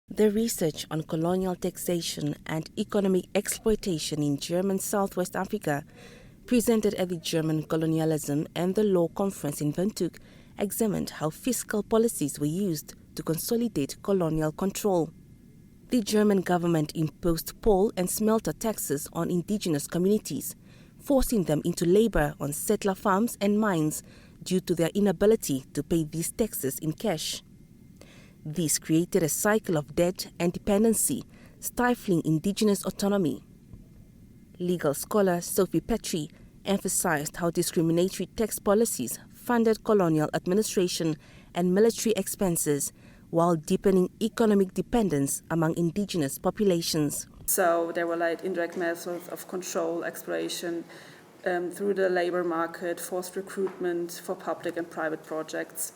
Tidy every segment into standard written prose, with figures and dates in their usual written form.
The research on colonial taxation and economic exploitation in German Southwest Africa, presented at the German Colonialism and the Law Conference in Windhoek, examined how fiscal policies were used to consolidate colonial control. The German government imposed coal and smelter taxes on indigenous communities, forcing them into labor on settler farms and mines due to their inability to pay these taxes in cash. This created a cycle of debt and dependency, stifling indigenous autonomy. Legal scholar Sophie Petry emphasized how discriminatory tax policies funded colonial administration and military expenses while deepening economic dependence among indigenous populations. So there were like indirect methods of control, exploration through the labor market, forced recruitment for public and private projects,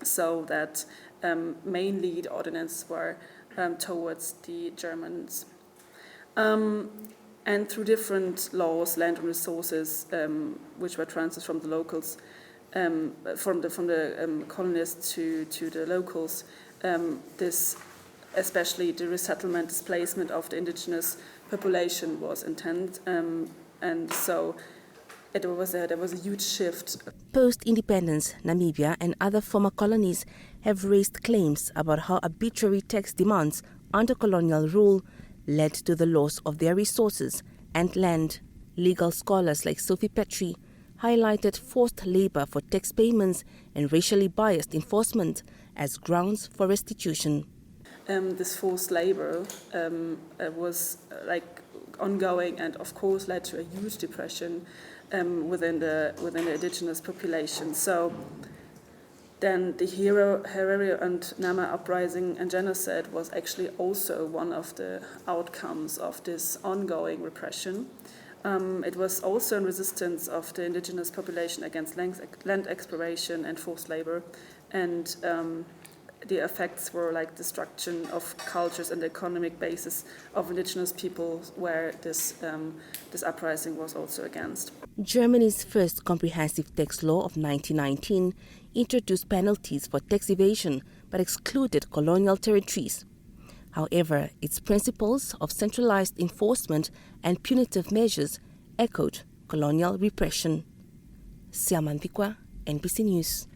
so that mainly the ordinances were towards the Germans. And through different laws, land and resources, which were transferred from the locals, from the colonists to the locals, this, especially the resettlement, displacement of the indigenous population was intense, and so there was a huge shift. Post-independence, Namibia and other former colonies have raised claims about how arbitrary tax demands under colonial rule led to the loss of their resources and land. Legal scholars like Sophie Petry highlighted forced labor for tax payments and racially biased enforcement as grounds for restitution. This forced labor was ongoing, and of course led to a huge depression within the indigenous population. So then the Herero and Nama uprising and genocide was actually also one of the outcomes of this ongoing repression. It was also in resistance of the indigenous population against land exploration and forced labor, and the effects were like destruction of cultures and the economic basis of indigenous peoples, where this uprising was also against. Germany's first comprehensive tax law of 1919 introduced penalties for tax evasion but excluded colonial territories. However, its principles of centralized enforcement and punitive measures echoed colonial repression. Siaman Vikwa, NBC News.